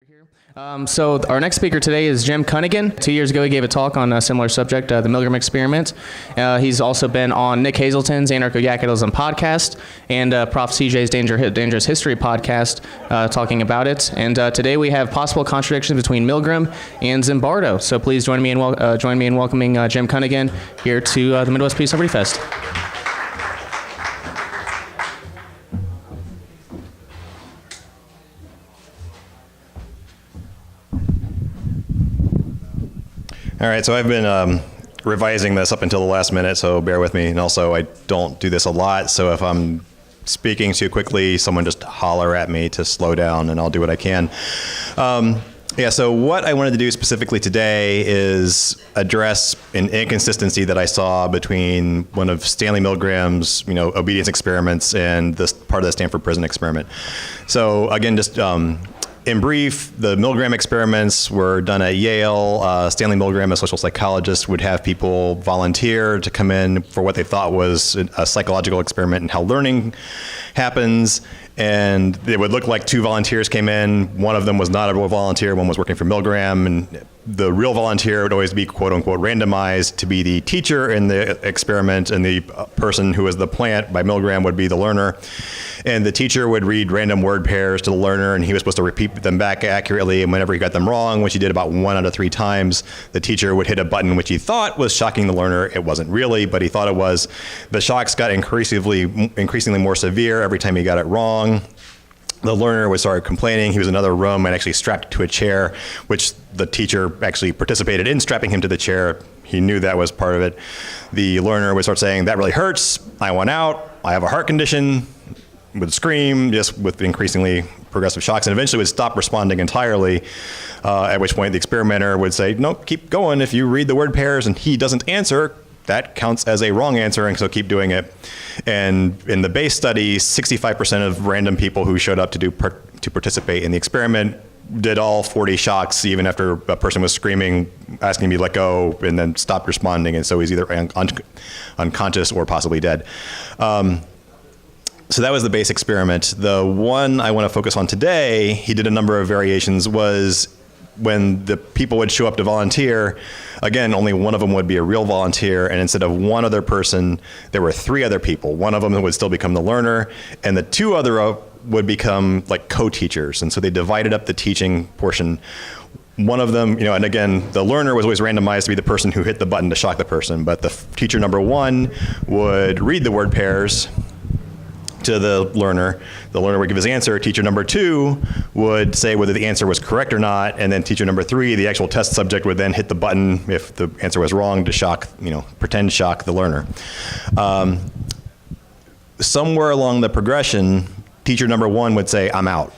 here. So our next speaker today is Jim Cunagin. 2 years ago, he gave a talk on a similar subject, the Milgram Experiments. He's also been on Nick Hazelton's Anarcho-Yakutalism podcast and Prof. CJ's Dangerous History podcast talking about it. And today we have possible contradictions between Milgram and Zimbardo. So please join me in welcoming Jim Cunagin here to the Midwest Peace Liberty Fest. All right, so I've been revising this up until the last minute, so bear with me. And also, I don't do this a lot, so if I'm speaking too quickly, someone just holler at me to slow down, and I'll do what I can. So what I wanted to do specifically today is address an inconsistency that I saw between one of Stanley Milgram's, obedience experiments and this part of the Stanford prison experiment. So again, just in brief, the Milgram experiments were done at Yale. Stanley Milgram, a social psychologist, would have people volunteer to come in for what they thought was a psychological experiment in how learning happens. And it would look like two volunteers came in. One of them was not a real volunteer. One was working for Milgram. And the real volunteer would always be, quote unquote, randomized to be the teacher in the experiment. And the person who was the plant by Milgram would be the learner. And the teacher would read random word pairs to the learner, and he was supposed to repeat them back accurately. And whenever he got them wrong, which he did about 1 out of 3 times, the teacher would hit a button which he thought was shocking the learner. It wasn't really, but he thought it was. The shocks got increasingly more severe every time he got it wrong. The learner would start complaining. He was in another room and actually strapped to a chair, which the teacher actually participated in strapping him to the chair. He knew that was part of it. The learner would start saying, "That really hurts. I want out. I have a heart condition." Would scream, just with increasingly progressive shocks, and eventually would stop responding entirely, at which point the experimenter would say, "No, keep going. If you read the word pairs and he doesn't answer, that counts as a wrong answer, and so keep doing it." And in the base study, 65% of random people who showed up to participate in the experiment did all 40 shocks, even after a person was screaming, asking me to let go, and then stopped responding, and so he's either unconscious or possibly dead. So that was the base experiment. The one I want to focus on today, he did a number of variations, was when the people would show up to volunteer, again, only one of them would be a real volunteer, and instead of one other person, there were 3 other people. One of them would still become the learner, and the 2 other would become like co-teachers, and so they divided up the teaching portion. One of them, and again, the learner was always randomized to be the person who hit the button to shock the person, but the teacher number 1 would read the word pairs to the learner. The learner would give his answer. Teacher number 2 would say whether the answer was correct or not, and then teacher number 3, the actual test subject, would then hit the button if the answer was wrong to shock, pretend shock the learner. Somewhere along the progression, teacher number 1 would say, "I'm out.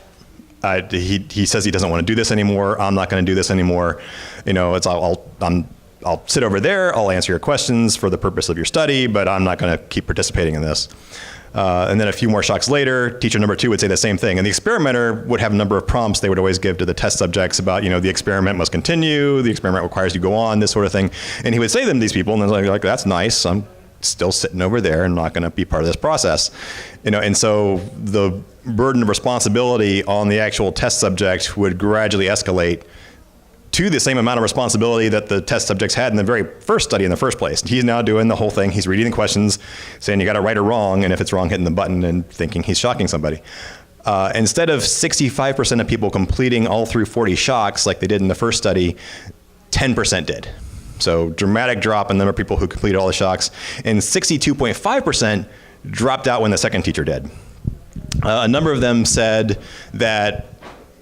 He says he doesn't want to do this anymore. I'm not going to do this anymore. I'll sit over there. I'll answer your questions for the purpose of your study, but I'm not going to keep participating in this." And then a few more shocks later, teacher number 2 would say the same thing. And the experimenter would have a number of prompts they would always give to the test subjects about, the experiment must continue, the experiment requires you to go on, this sort of thing. And he would say them to these people, and they're like, "That's nice. I'm still sitting over there and not going to be part of this process." And so the burden of responsibility on the actual test subject would gradually escalate to the same amount of responsibility that the test subjects had in the very first study in the first place. He's now doing the whole thing. He's reading the questions, saying you got to right or wrong, and if it's wrong, hitting the button and thinking he's shocking somebody. Instead of 65% of people completing all through 40 shocks like they did in the first study, 10% did. So dramatic drop in the number of people who completed all the shocks, and 62.5% dropped out when the second teacher did. A number of them said that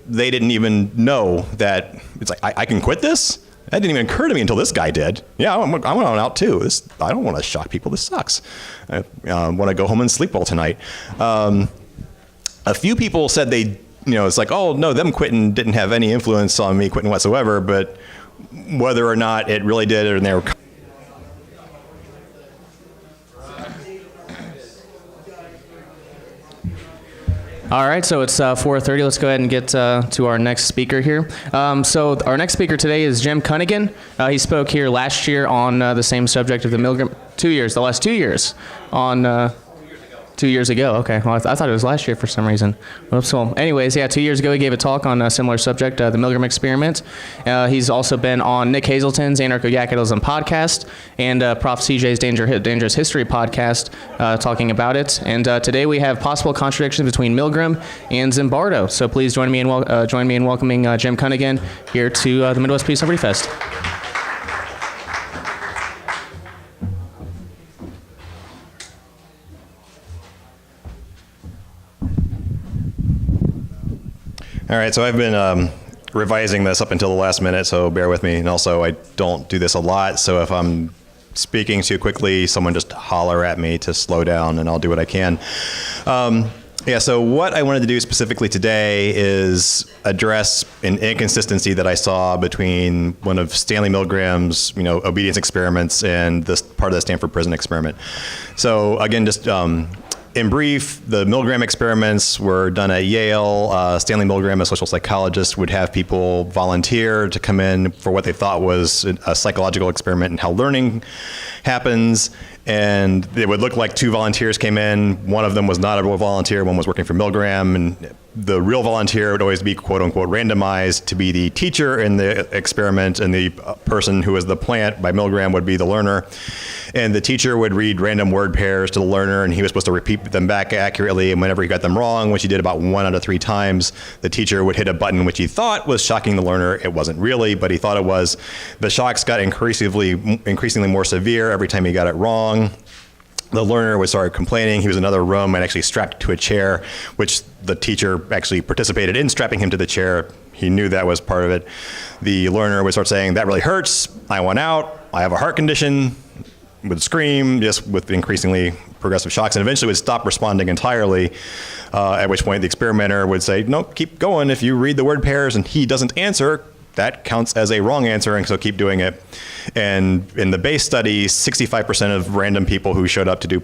they didn't even know that it's like, I can quit this? That didn't even occur to me until this guy did. Yeah, I went out too. I don't want to shock people. This sucks. I want to go home and sleep well tonight. A few people said it's like, oh no, them quitting didn't have any influence on me quitting whatsoever, but whether or not it really did, or they were. All right, so it's 4:30. Let's go ahead and get to our next speaker here. So our next speaker today is Jim Cunagin. He spoke here last year on the same subject of the Milgram. The last 2 years on 2 years ago. Okay. Well, I thought it was last year for some reason. Oops. Well, anyways, yeah, 2 years ago he gave a talk on a similar subject, the Milgram Experiments. He's also been on Nick Hazelton's Anarcho-Yakidism podcast and Prof. CJ's Dangerous History podcast talking about it. And today we have possible contradictions between Milgram and Zimbardo. So please join me in welcoming Jim Cunagin here to the Midwest Peace and Liberty Fest. All right, so I've been revising this up until the last minute, so bear with me. And also, I don't do this a lot, so if I'm speaking too quickly, someone just holler at me to slow down, and I'll do what I can. So what I wanted to do specifically today is address an inconsistency that I saw between one of Stanley Milgram's, obedience experiments and this part of the Stanford prison experiment. So again, just in brief, the Milgram experiments were done at Yale. Stanley Milgram, a social psychologist, would have people volunteer to come in for what they thought was a psychological experiment in how learning happens. And it would look like two volunteers came in. One of them was not a real volunteer. One was working for Milgram. And the real volunteer would always be, quote unquote, randomized to be the teacher in the experiment. And the person who was the plant by Milgram would be the learner. And the teacher would read random word pairs to the learner, and he was supposed to repeat them back accurately. And whenever he got them wrong, which he did about 1 out of 3 times, the teacher would hit a button which he thought was shocking the learner. It wasn't really, but he thought it was. The shocks got increasingly more severe every time he got it wrong. The learner would start complaining. He was in another room and actually strapped to a chair, which the teacher actually participated in strapping him to the chair. He knew that was part of it. The learner would start saying, "That really hurts. I want out. I have a heart condition." Would scream, just with increasingly progressive shocks, and eventually would stop responding entirely, at which point the experimenter would say, "No, keep going. If you read the word pairs and he doesn't answer, that counts as a wrong answer, and so keep doing it." And in the base study, 65% of random people who showed up to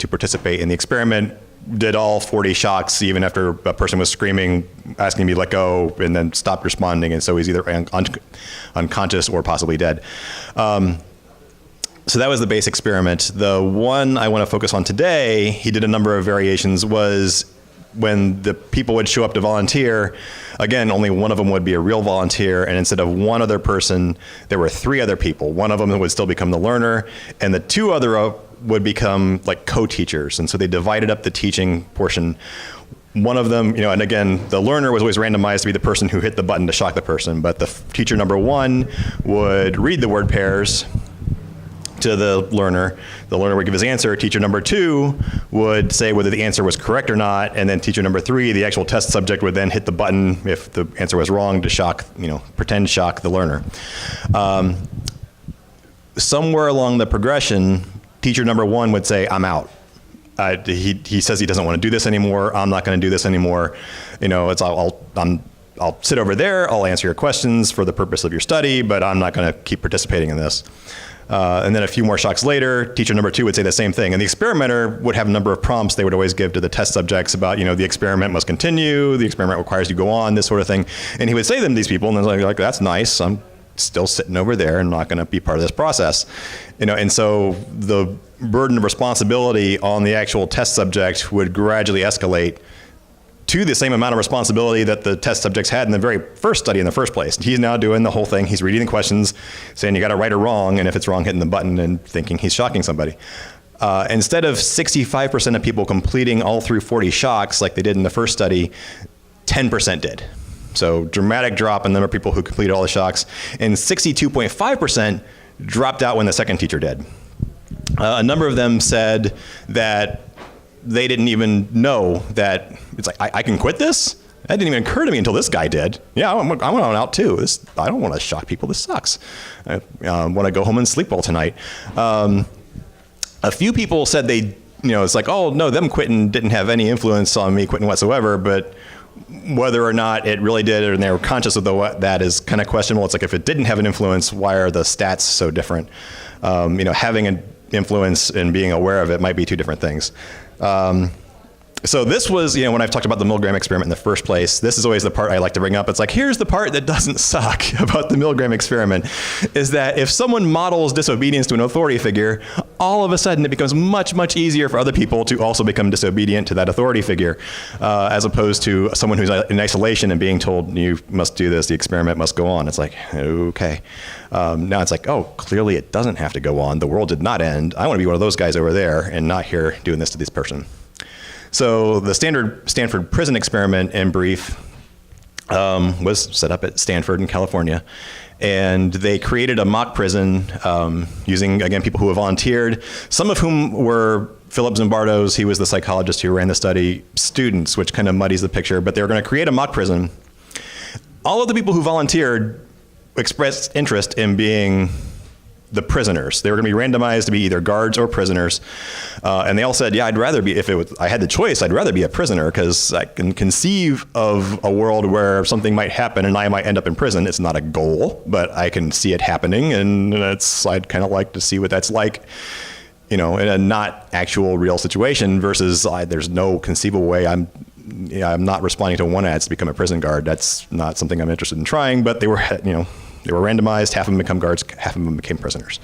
participate in the experiment did all 40 shocks, even after a person was screaming, asking me to let go, and then stopped responding, and so he's either unconscious or possibly dead. So that was the base experiment. The one I want to focus on today, he did a number of variations, was when the people would show up to volunteer, again, only one of them would be a real volunteer, and instead of one other person, there were 3 other people. One of them would still become the learner, and the 2 other would become like co-teachers, and so they divided up the teaching portion. One of them, and again, the learner was always randomized to be the person who hit the button to shock the person, but the teacher number 1 would read the word pairs to the learner. The learner would give his answer. Teacher number 2 would say whether the answer was correct or not, and then teacher number 3, the actual test subject, would then hit the button if the answer was wrong to shock, pretend shock the learner. Somewhere along the progression, teacher number 1 would say, "I'm out. He says he doesn't want to do this anymore. I'm not going to do this anymore. I'll sit over there. I'll answer your questions for the purpose of your study, but I'm not going to keep participating in this." And then a few more shocks later, teacher number 2 would say the same thing. And the experimenter would have a number of prompts they would always give to the test subjects about, the experiment must continue, the experiment requires you to go on, this sort of thing. And he would say them to these people, and they're like, "That's nice. I'm still sitting over there and not going to be part of this process." And so the burden of responsibility on the actual test subject would gradually escalate to the same amount of responsibility that the test subjects had in the very first study in the first place. He's now doing the whole thing. He's reading the questions, saying you got to right or wrong, and if it's wrong, hitting the button and thinking he's shocking somebody. Instead of 65% of people completing all through 40 shocks like they did in the first study, 10% did. So dramatic drop in the number of people who completed all the shocks, and 62.5% dropped out when the second teacher did. A number of them said that they didn't even know that it's like, I can quit this? That didn't even occur to me until this guy did. Yeah, I went out too. I don't want to shock people. This sucks. I want to go home and sleep well tonight. A few people said it's like, oh no, them quitting didn't have any influence on me quitting whatsoever, but whether or not it really did, and they were conscious of that is kind of questionable. It's like, if it didn't have an influence, why are the stats so different? Having an influence and being aware of it might be 2 different things. So this was, when I've talked about the Milgram experiment in the first place, this is always the part I like to bring up. It's like, here's the part that doesn't suck about the Milgram experiment, is that if someone models disobedience to an authority figure, all of a sudden it becomes much, much easier for other people to also become disobedient to that authority figure, as opposed to someone who's in isolation and being told, you must do this, the experiment must go on. It's like, okay. Now it's like, oh, clearly it doesn't have to go on. The world did not end. I want to be one of those guys over there and not here doing this to this person. So the standard Stanford prison experiment, in brief, was set up at Stanford in California. And they created a mock prison using, again, people who have volunteered, some of whom were Philip Zimbardo's, he was the psychologist who ran the study, students, which kind of muddies the picture. But they were going to create a mock prison. All of the people who volunteered expressed interest in being the prisoners. They were going to be randomized to be either guards or prisoners. And they all said, yeah, I'd rather be, I had the choice, I'd rather be a prisoner, because I can conceive of a world where something might happen and I might end up in prison. It's not a goal, but I can see it happening, and I'd kind of like to see what that's like, in a not actual real situation, versus there's no conceivable way I'm not responding to one ads to become a prison guard. That's not something I'm interested in trying, but they were, they were randomized, half of them become guards, half of them became prisoners.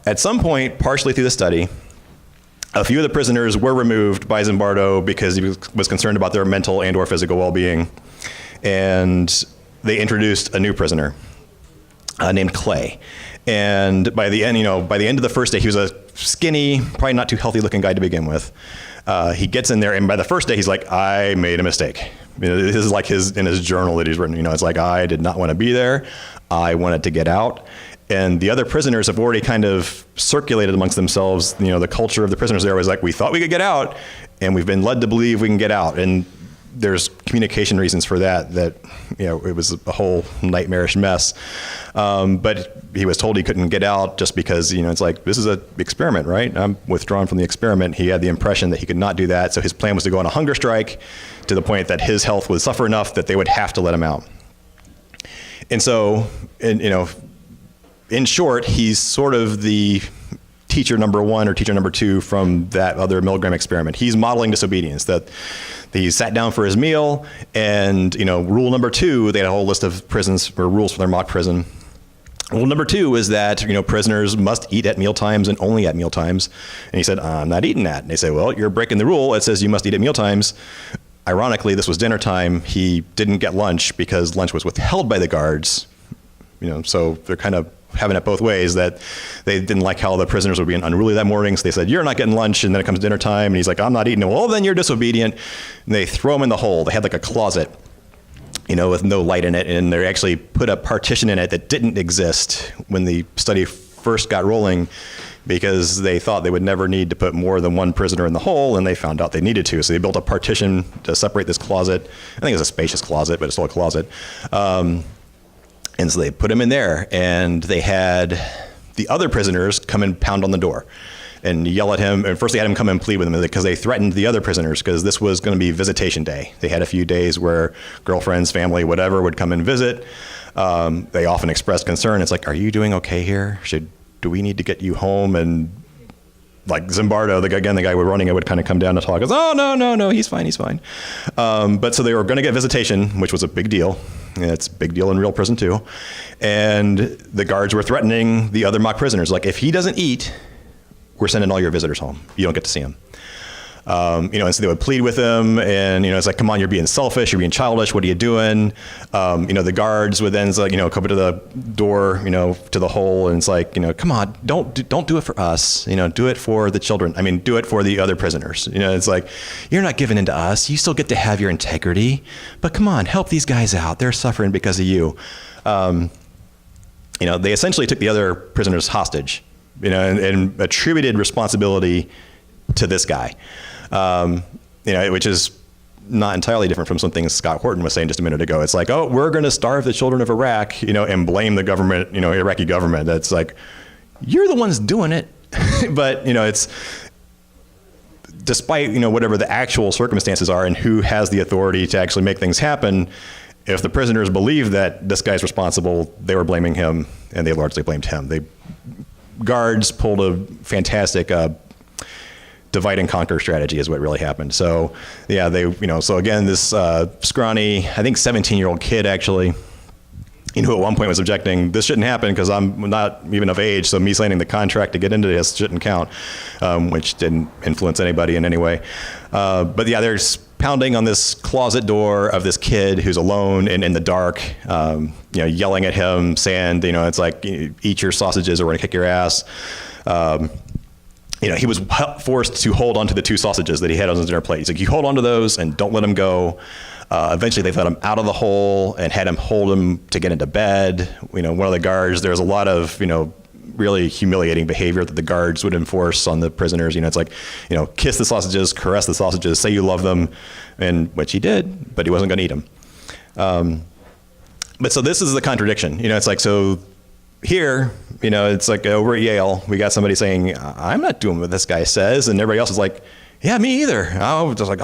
At some point, partially through the study, a few of the prisoners were removed by Zimbardo because he was concerned about their mental and or physical well-being. And they introduced a new prisoner named Clay. And by the end of the first day, he was a skinny, probably not too healthy looking guy to begin with. He gets in there, and by the first day, he's like, I made a mistake. This is like in his journal that he's written, it's like, I did not want to be there. I wanted to get out. And the other prisoners have already kind of circulated amongst themselves. The culture of the prisoners there was like, we thought we could get out, and we've been led to believe we can get out. And there's communication reasons for that it was a whole nightmarish mess. But he was told he couldn't get out just because, it's like, this is an experiment, right? I'm withdrawn from the experiment. He had the impression that he could not do that. So his plan was to go on a hunger strike to the point that his health would suffer enough that they would have to let him out. And so, in short, he's sort of the teacher number one or teacher number two from that other Milgram experiment. He's modeling disobedience, that he sat down for his meal, and rule number two, they had a whole list of prisons or rules for their mock prison. Rule number two is that prisoners must eat at meal times and only at meal times. And he said, I'm not eating that. And they say, well, you're breaking the rule. It says you must eat at meal times. Ironically, this was dinner time. He didn't get lunch because lunch was withheld by the guards. So they're kind of having it both ways, that they didn't like how the prisoners were being unruly that morning. So they said, you're not getting lunch. And then it comes dinner time, and he's like, I'm not eating it. Well, then you're disobedient. And they throw him in the hole. They had like a closet, with no light in it. And they actually put a partition in it that didn't exist when the study first got rolling, because they thought they would never need to put more than one prisoner in the hole, and they found out they needed to. So they built a partition to separate this closet. I think it's a spacious closet, but it's still a closet. And so they put him in there, and they had the other prisoners come and pound on the door and yell at him. And first they had him come and plead with him because they threatened the other prisoners, because this was going to be visitation day. They had a few days where girlfriends, family, whatever would come and visit. They often expressed concern. It's like, are you doing okay here? Do we need to get you home? And like Zimbardo, the guy who was running it, would kind of come down to talk. Goes, oh, no, he's fine. But so they were going to get visitation, which was a big deal. And it's a big deal in real prison too. And the guards were threatening the other mock prisoners. Like, if he doesn't eat, we're sending all your visitors home. You don't get to see him. And so they would plead with him, and, it's like, come on, you're being selfish, you're being childish, what are you doing? The guards would then, come to the door, to the hole, and it's like, come on, don't do it for us, do it for the children. Do it for the other prisoners. It's like, you're not giving in to us, you still get to have your integrity, but come on, help these guys out, they're suffering because of you. They essentially took the other prisoners hostage, and attributed responsibility to this guy. Which is not entirely different from something Scott Horton was saying just a minute ago. It's like, oh, we're going to starve the children of Iraq, and blame the government, Iraqi government. That's like, you're the ones doing it. But, it's despite, whatever the actual circumstances are and who has the authority to actually make things happen, if the prisoners believe that this guy's responsible, they were blaming him, and they largely blamed him. Guards pulled a fantastic divide and conquer strategy is what really happened. So yeah, so again, this scrawny, I think 17-year-old kid actually, who at one point was objecting, this shouldn't happen because I'm not even of age, so me signing the contract to get into this shouldn't count, which didn't influence anybody in any way. But yeah, there's pounding on this closet door of this kid who's alone and in the dark, yelling at him, saying, it's like, eat your sausages or we're gonna kick your ass. He was forced to hold onto the 2 sausages that he had on his dinner plate. He's like, you hold onto those and don't let him go. Eventually they let him out of the hole and had him hold him to get into bed. One of the guards, there's a lot of, really humiliating behavior that the guards would enforce on the prisoners. It's like, kiss the sausages, caress the sausages, say you love them, and which he did, but he wasn't going to eat them. But so this is the contradiction. It's like, so here, it's like over at Yale, we got somebody saying, I'm not doing what this guy says, and everybody else is like, yeah, me either. I was just like,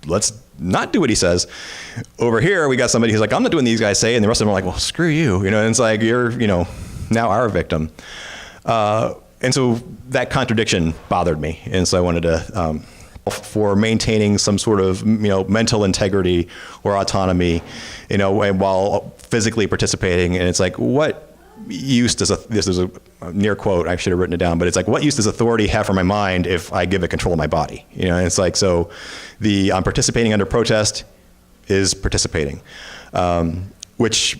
let's not do what he says. Over here, we got somebody who's like, I'm not doing what these guys say, and the rest of them are like, well, screw you. And it's like, you're, now our victim. And so that contradiction bothered me. And so I wanted to, for maintaining some sort of, mental integrity or autonomy, while physically participating. And it's like, what use does this is a near quote, I should have written it down, but it's like, what use does authority have for my mind if I give it control of my body? And it's like, so I'm participating under protest is participating, which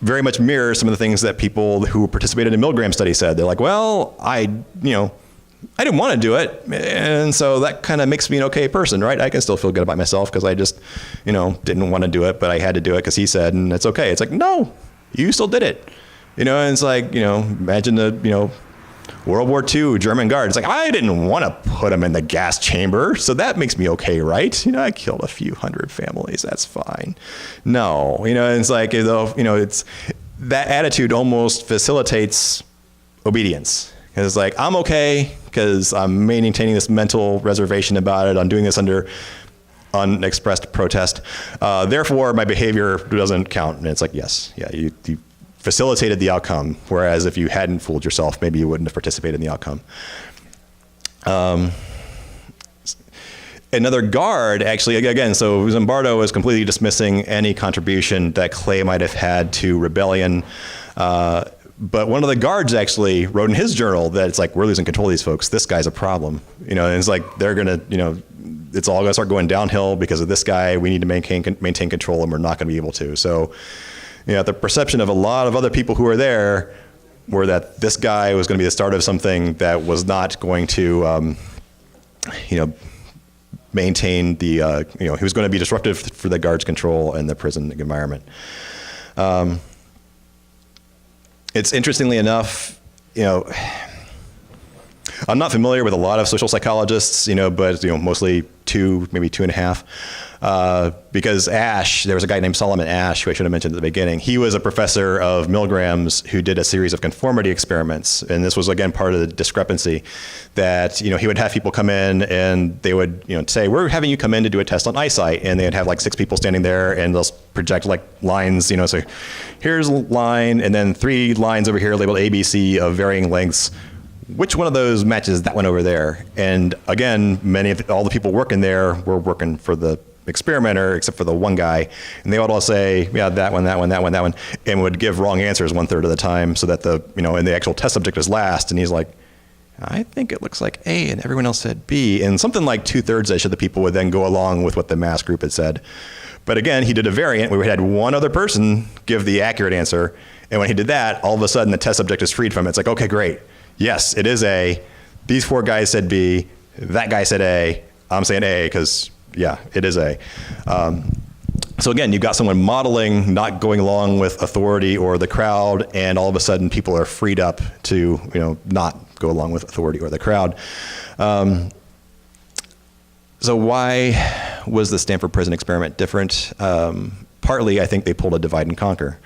very much mirrors some of the things that people who participated in Milgram study said. They're like, well, I didn't want to do it, and so that kind of makes me an okay person, right? I can still feel good about myself because I just, didn't want to do it, but I had to do it because he said, and it's okay. It's like, no, you still did it. And it's like, imagine the, World War II German guard. It's like, I didn't want to put them in the gas chamber, so that makes me okay, right? I killed a few hundred families. That's fine. No, it's like, it's that attitude almost facilitates obedience. It's like, I'm okay because I'm maintaining this mental reservation about it. I'm doing this under unexpressed protest. Therefore, my behavior doesn't count. And it's like, yes, yeah, you facilitated the outcome, whereas if you hadn't fooled yourself, maybe you wouldn't have participated in the outcome. Another guard, actually, again, so Zimbardo was completely dismissing any contribution that Clay might have had to rebellion. But one of the guards actually wrote in his journal that it's like, we're losing control of these folks. This guy's a problem. And it's like, they're going to, it's all going to start going downhill because of this guy. We need to maintain control, and we're not going to be able to. So, the perception of a lot of other people who were there were that this guy was going to be the start of something that was not going to, maintain the, he was going to be disruptive for the guards' control and the prison environment. It's interestingly enough, I'm not familiar with a lot of social psychologists, but mostly 2, maybe 2.5. Because Ash, there was a guy named Solomon Ash, who I should have mentioned at the beginning. He was a professor of Milgram's who did a series of conformity experiments. And this was, again, part of the discrepancy that, he would have people come in and they would, say, we're having you come in to do a test on eyesight. And they'd have like 6 people standing there and they'll project like lines, so here's a line and then 3 lines over here labeled ABC of varying lengths. Which one of those matches that one over there? And again, all the people working there were working for the experimenter, except for the one guy, and they would all say, yeah, that one, and would give wrong answers 1/3 of the time, so that and the actual test subject is last, and he's like, I think it looks like A, and everyone else said B, and something like 2/3 of the people would then go along with what the mass group had said. But again, he did a variant where we had one other person give the accurate answer, and when he did that, all of a sudden the test subject is freed from it. It's like, okay, great. Yes, it is A. These 4 guys said B. That guy said A. I'm saying A because, yeah, it is A. So again, you've got someone modeling, not going along with authority or the crowd, and all of a sudden people are freed up to, not go along with authority or the crowd. So why was the Stanford prison experiment different? Partly, I think they pulled a divide and conquer.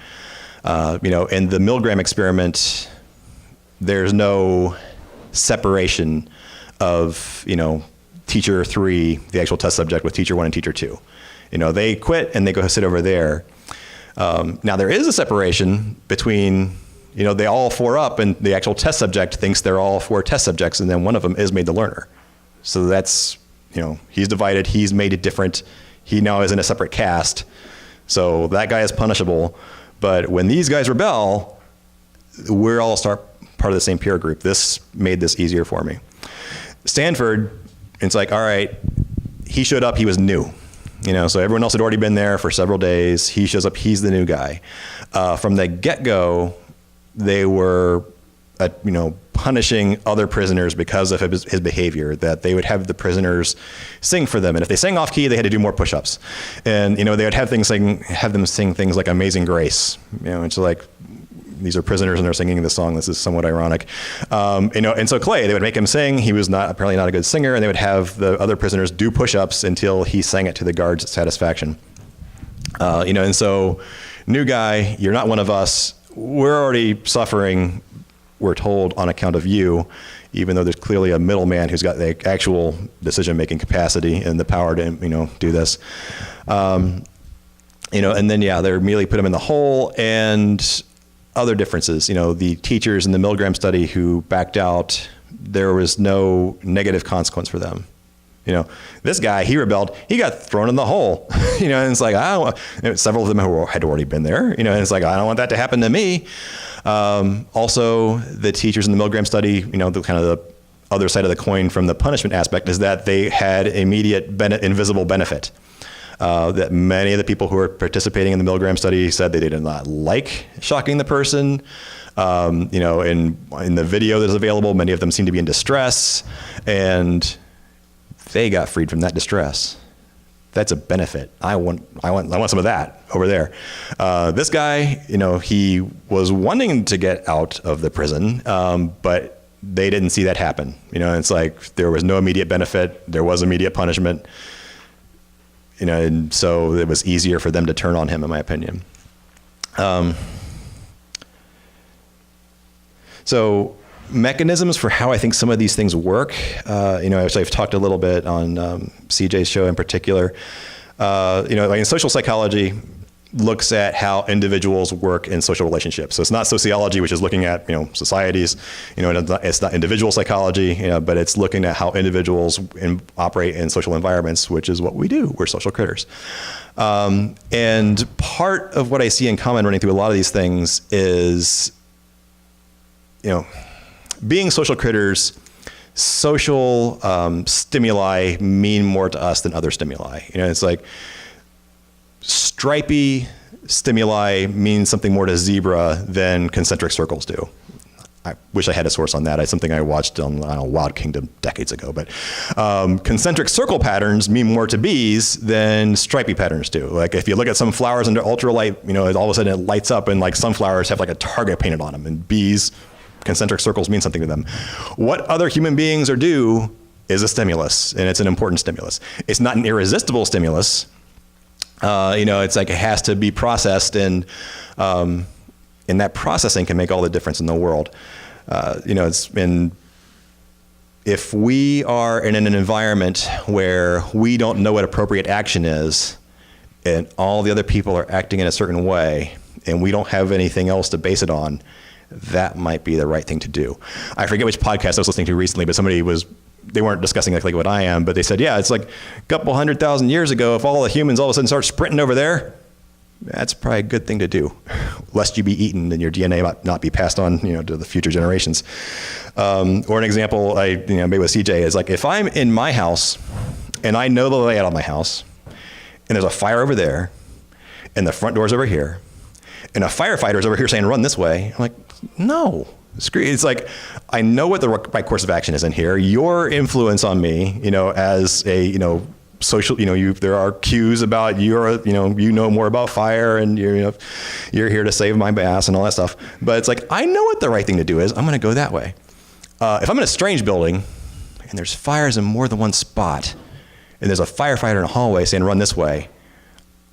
In the Milgram experiment, there's no separation of, teacher 3, the actual test subject, with teacher 1 and teacher 2. They quit and they go sit over there. Now there is a separation between, they all 4 up and the actual test subject thinks they're all 4 test subjects, and then one of them is made the learner. So that's, he's divided. He's made it different. He now is in a separate caste. So that guy is punishable. But when these guys rebel, we're all part of the same peer group. This made this easier for me. Stanford, it's like, all right, he showed up, he was new. So everyone else had already been there for several days. He shows up, he's the new guy. From the get-go, they were, punishing other prisoners because of his behavior, that they would have the prisoners sing for them. And if they sang off key, they had to do more push-ups. And, they would have them sing things like Amazing Grace. It's like, these are prisoners and they're singing this song. This is somewhat ironic. And so Clay, they would make him sing. He was apparently not a good singer, and they would have the other prisoners do push-ups until he sang it to the guards' satisfaction. And so, new guy, you're not one of us. We're already suffering, we're told, on account of you, even though there's clearly a middleman who's got the actual decision-making capacity and the power to, do this. And then, they immediately put him in the hole, and other differences, the teachers in the Milgram study who backed out, there was no negative consequence for them. This guy, he rebelled, he got thrown in the hole, and it's like, several of them had already been there, and it's like, I don't want that to happen to me. Also, the teachers in the Milgram study, the kind of the other side of the coin from the punishment aspect is that they had immediate invisible benefit. That many of the people who were participating in the Milgram study said they did not like shocking the person. In the video that is available, many of them seem to be in distress, and they got freed from that distress. That's a benefit. I want some of that over there. This guy, he was wanting to get out of the prison, but they didn't see that happen. It's like there was no immediate benefit. There was immediate punishment. And so it was easier for them to turn on him, in my opinion. So mechanisms for how I think some of these things work, I've talked a little bit on CJ's show in particular. Like social psychology looks at how individuals work in social relationships. So it's not sociology, which is looking at, societies, it's not individual psychology, but it's looking at how individuals operate in social environments, which is what we do. We're social critters. And part of what I see in common running through a lot of these things is, being social critters, social stimuli mean more to us than other stimuli. It's like, stripy stimuli means something more to zebra than concentric circles do. I wish I had a source on that. It's something I watched on Wild Kingdom decades ago. But concentric circle patterns mean more to bees than stripy patterns do. Like if you look at some flowers under ultralight, all of a sudden it lights up, and like sunflowers have like a target painted on them, and bees, concentric circles mean something to them. What other human beings do is a stimulus, and it's an important stimulus. It's not an irresistible stimulus. It's like it has to be processed, and that processing can make all the difference in the world. If we are in an environment where we don't know what appropriate action is, and all the other people are acting in a certain way, and we don't have anything else to base it on, that might be the right thing to do. I forget which podcast I was listening to recently, but they weren't discussing like what I am, but they said, yeah, it's like a couple 100,000 years ago, if all the humans all of a sudden start sprinting over there, that's probably a good thing to do, lest you be eaten and your DNA might not be passed on, to the future generations. Or an example I made with CJ is like, if I'm in my house and I know the layout of my house, and there's a fire over there, and the front door's over here, and a firefighter's over here saying, run this way, I'm like, no. It's like, I know what the right course of action is in here. Your influence on me, as a, social, there are cues about you more about fire, and you're here to save my ass and all that stuff. But it's like, I know what the right thing to do is. I'm going to go that way. If I'm in a strange building and there's fires in more than one spot, and there's a firefighter in a hallway saying, run this way,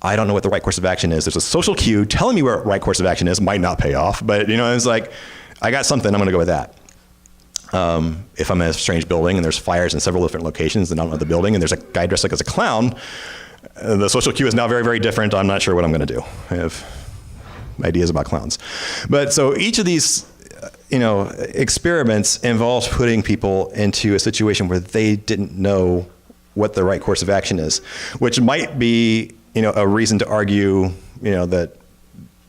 I don't know what the right course of action is. There's a social cue telling me where the right course of action is. Might not pay off, but it's like, I got something, I'm going to go with that. If I'm in a strange building and there's fires in several different locations and I don't know the building, and there's a guy dressed like as a clown, the social cue is now very, very different. I'm not sure what I'm going to do. I have ideas about clowns. But so each of these, experiments involves putting people into a situation where they didn't know what the right course of action is, which might be, a reason to argue, that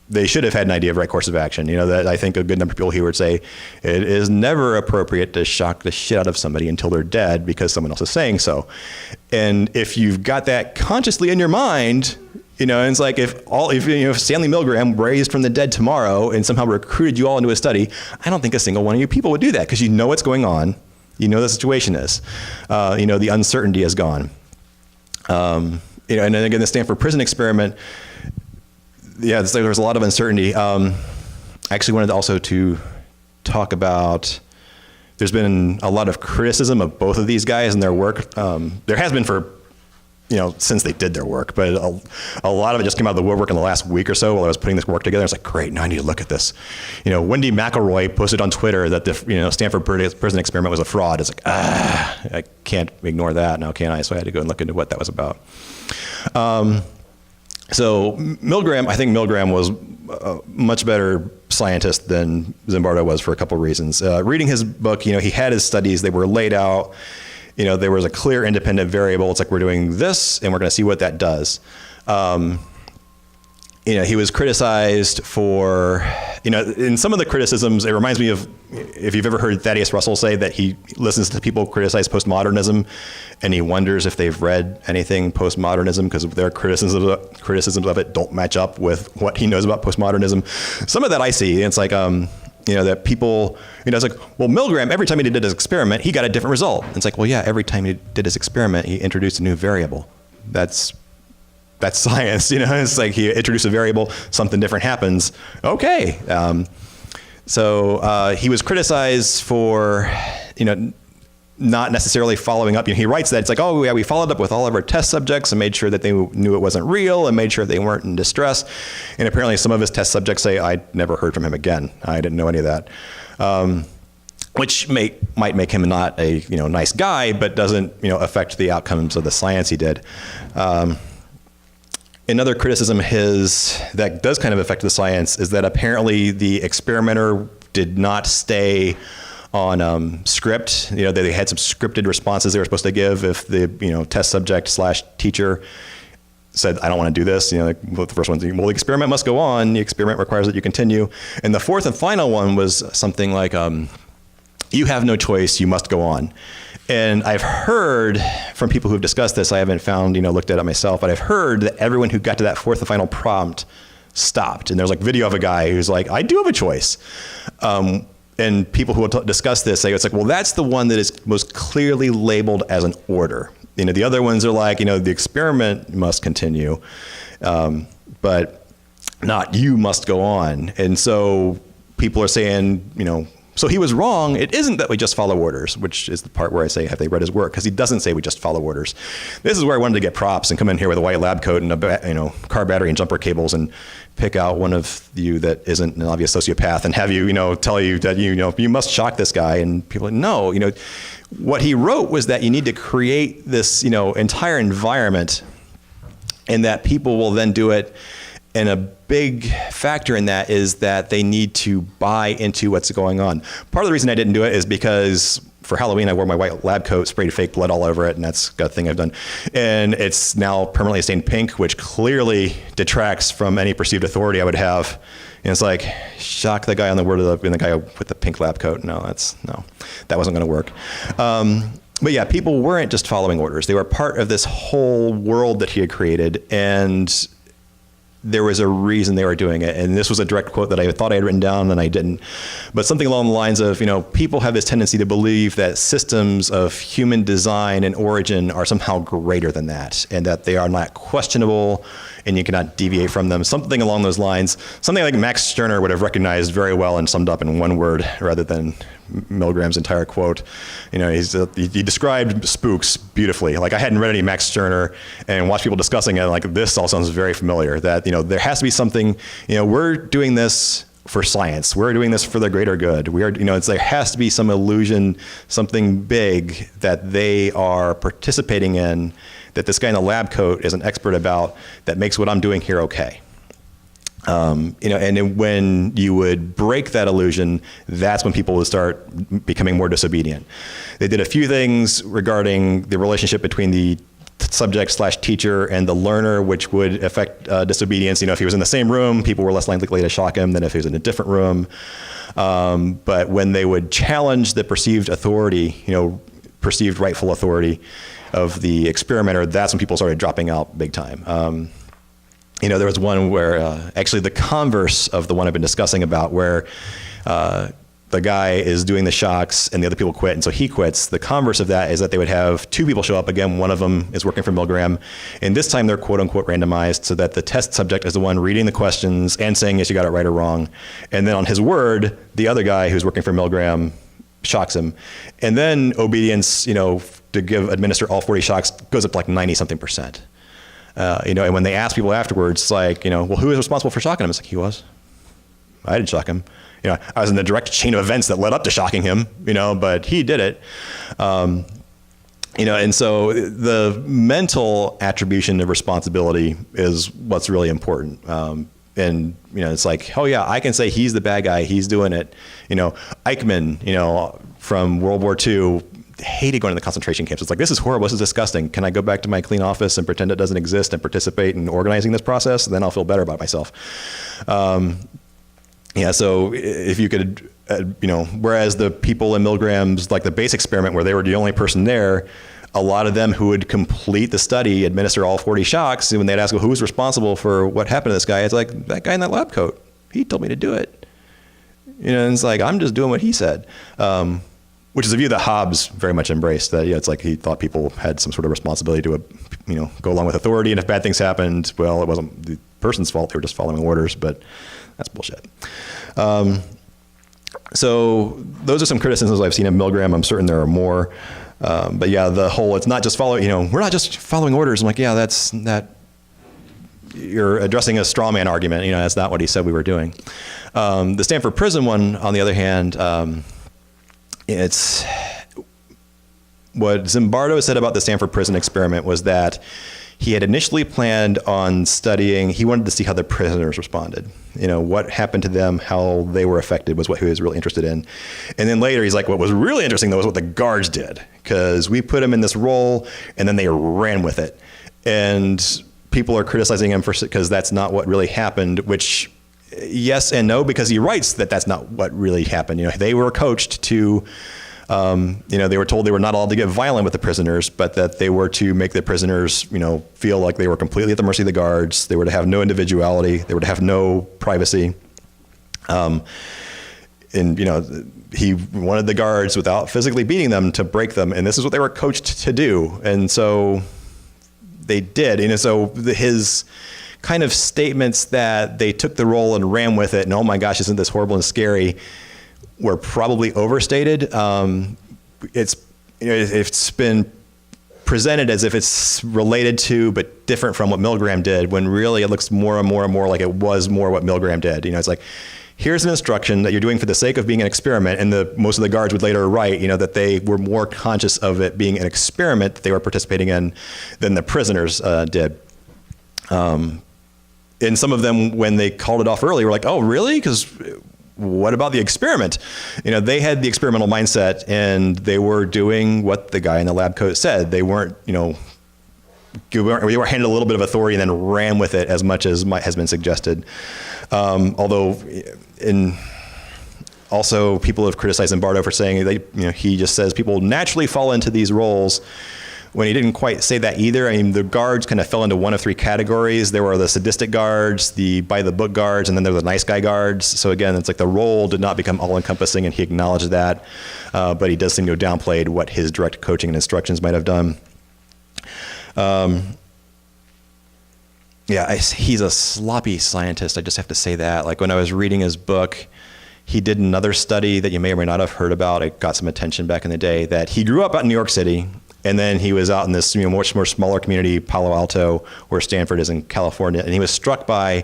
they should have had an idea of right course of action. That I think a good number of people here would say it is never appropriate to shock the shit out of somebody until they're dead because someone else is saying so. And if you've got that consciously in your mind, and it's like if Stanley Milgram raised from the dead tomorrow and somehow recruited you all into a study, I don't think a single one of you people would do that because you know what's going on. You know the situation is. The uncertainty is gone. And then again, the Stanford prison experiment, there was a lot of uncertainty. I actually wanted also to talk about, there's been a lot of criticism of both of these guys and their work. There has been for since they did their work, but a lot of it just came out of the woodwork in the last week or so while I was putting this work together. I was like, great, now I need to look at this. Wendy McElroy posted on Twitter that the Stanford prison experiment was a fraud. It's like, I can't ignore that now, can I? So I had to go and look into what that was about. So Milgram, I think Milgram was a much better scientist than Zimbardo was for a couple of reasons. Reading his book, he had his studies, they were laid out. There was a clear independent variable. It's like we're doing this and we're going to see what that does. He was criticized for, in some of the criticisms, it reminds me of, if you've ever heard Thaddeus Russell say that he listens to people criticize postmodernism and he wonders if they've read anything postmodernism because their criticisms of it don't match up with what he knows about postmodernism. Some of that I see. It's like, that people, it's like, well, Milgram, every time he did his experiment, he got a different result. It's like, well, yeah, every time he did his experiment, he introduced a new variable. That's science, It's like he introduced a variable, something different happens. Okay. So he was criticized for, not necessarily following up. He writes that it's like, oh yeah, we followed up with all of our test subjects and made sure that they knew it wasn't real and made sure they weren't in distress. And apparently some of his test subjects say, I never heard from him again. I didn't know any of that. Which might make him not a nice guy, but doesn't affect the outcomes of the science he did. Another criticism that does kind of affect the science is that apparently the experimenter did not stay on script. They had some scripted responses they were supposed to give if the test subject / teacher said, I don't want to do this. The first one, well, the experiment must go on. The experiment requires that you continue. And the fourth and final one was something like, you have no choice, you must go on. And I've heard from people who've discussed this, I haven't found, looked at it myself, but I've heard that everyone who got to that fourth and final prompt stopped. And there's like video of a guy who's like, I do have a choice. And people who will discuss this say, it's like, well, that's the one that is most clearly labeled as an order. The other ones are like, the experiment must continue, but not you must go on. And so people are saying, so he was wrong. It isn't that we just follow orders, which is the part where I say, have they read his work? Because he doesn't say we just follow orders. This is where I wanted to get props and come in here with a white lab coat and a car battery and jumper cables and pick out one of you that isn't an obvious sociopath and have you, tell you that, you must shock this guy. And people are like, no, what he wrote was that you need to create this, entire environment and that people will then do it. And a big factor in that is that they need to buy into what's going on. Part of the reason I didn't do it is because for Halloween, I wore my white lab coat, sprayed fake blood all over it, and that's a thing I've done. And it's now permanently stained pink, which clearly detracts from any perceived authority I would have. And it's like, shock the guy on the word of the guy with the pink lab coat. No, that wasn't going to work. But yeah, people weren't just following orders. They were part of this whole world that he had created, and there was a reason they were doing it. And this was a direct quote that I thought I had written down and I didn't. But something along the lines of, people have this tendency to believe that systems of human design and origin are somehow greater than that, and that they are not questionable and you cannot deviate from them. Something along those lines. Something like Max Stirner would have recognized very well and summed up in one word rather than Milgram's entire quote. He described spooks beautifully. Like I hadn't read any Max Stirner and watched people discussing it. Like this all sounds very familiar. That there has to be something. We're doing this for science. We're doing this for the greater good. We are. There has to be some illusion, something big that they are participating in. That this guy in the lab coat is an expert about. That makes what I'm doing here okay. And then when you would break that illusion, that's when people would start becoming more disobedient. They did a few things regarding the relationship between the subject/teacher and the learner, which would affect disobedience. If he was in the same room, people were less likely to shock him than if he was in a different room. But when they would challenge the perceived authority, perceived rightful authority of the experimenter, that's when people started dropping out big time. There was one where actually the converse of the one I've been discussing about, where the guy is doing the shocks and the other people quit, and so he quits. The converse of that is that they would have two people show up again. One of them is working for Milgram, and this time they're quote unquote randomized, so that the test subject is the one reading the questions and saying yes, you got it right or wrong. And then on his word, the other guy who's working for Milgram shocks him. And then obedience, to administer all 40 shocks goes up to like 90-something%. And when they ask people afterwards, it's like, well, who is responsible for shocking him? It's like, he was. I didn't shock him. I was in the direct chain of events that led up to shocking him, but he did it. And so the mental attribution of responsibility is what's really important. It's like, oh yeah, I can say he's the bad guy, he's doing it. Eichmann, from World War II, hated going to the concentration camps. It's like, this is horrible, this is disgusting. Can I go back to my clean office and pretend it doesn't exist and participate in organizing this process? Then I'll feel better about myself. So if you could, whereas the people in Milgram's, like the base experiment where they were the only person there, a lot of them who would complete the study, administer all 40 shocks, and when they'd ask, well, who's responsible for what happened to this guy? It's like, that guy in that lab coat, he told me to do it. And it's like, I'm just doing what he said. Which is a view that Hobbes very much embraced, that it's like he thought people had some sort of responsibility to, go along with authority, and if bad things happened, well, it wasn't the person's fault, they were just following orders, but that's bullshit. So those are some criticisms I've seen of Milgram. I'm certain there are more. But yeah, the whole, it's not just following, we're not just following orders. I'm like, yeah, you're addressing a straw man argument. That's not what he said we were doing. The Stanford prison one, on the other hand, it's what Zimbardo said about the Stanford prison experiment was that he had initially planned on studying, he wanted to see how the prisoners responded. What happened to them, how they were affected was what he was really interested in. And then later he's like, what was really interesting though was what the guards did, because we put them in this role and then they ran with it. And people are criticizing him because that's not what really happened, which yes and no, because he writes that that's not what really happened. They were coached to, they were told they were not allowed to get violent with the prisoners, but that they were to make the prisoners, feel like they were completely at the mercy of the guards. They were to have no individuality. They were to have no privacy. He wanted the guards, without physically beating them, to break them. And this is what they were coached to do. And so they did. So his kind of statements that they took the role and ran with it, and oh my gosh, isn't this horrible and scary, were probably overstated. It's been presented as if it's related to but different from what Milgram did, when really it looks more and more and more like it was more what Milgram did. It's like, here's an instruction that you're doing for the sake of being an experiment, and most of the guards would later write, that they were more conscious of it being an experiment that they were participating in than the prisoners did. And some of them, when they called it off early, were like, oh, really? Because what about the experiment? They had the experimental mindset, and they were doing what the guy in the lab coat said. They weren't, they were handed a little bit of authority and then ran with it as much as has been suggested. Although, also people have criticized Zimbardo for saying he just says people naturally fall into these roles, when he didn't quite say that either. The guards kind of fell into one of three categories. There were the sadistic guards, the by-the-book guards, and then there were the nice guy guards. So again, it's like the role did not become all-encompassing, and he acknowledged that. But he does seem to have downplayed what his direct coaching and instructions might have done. He's a sloppy scientist. I just have to say that. Like when I was reading his book, he did another study that you may or may not have heard about. It got some attention back in the day, that he grew up out in New York City. And then he was out in this much more smaller community, Palo Alto, where Stanford is in California. And he was struck by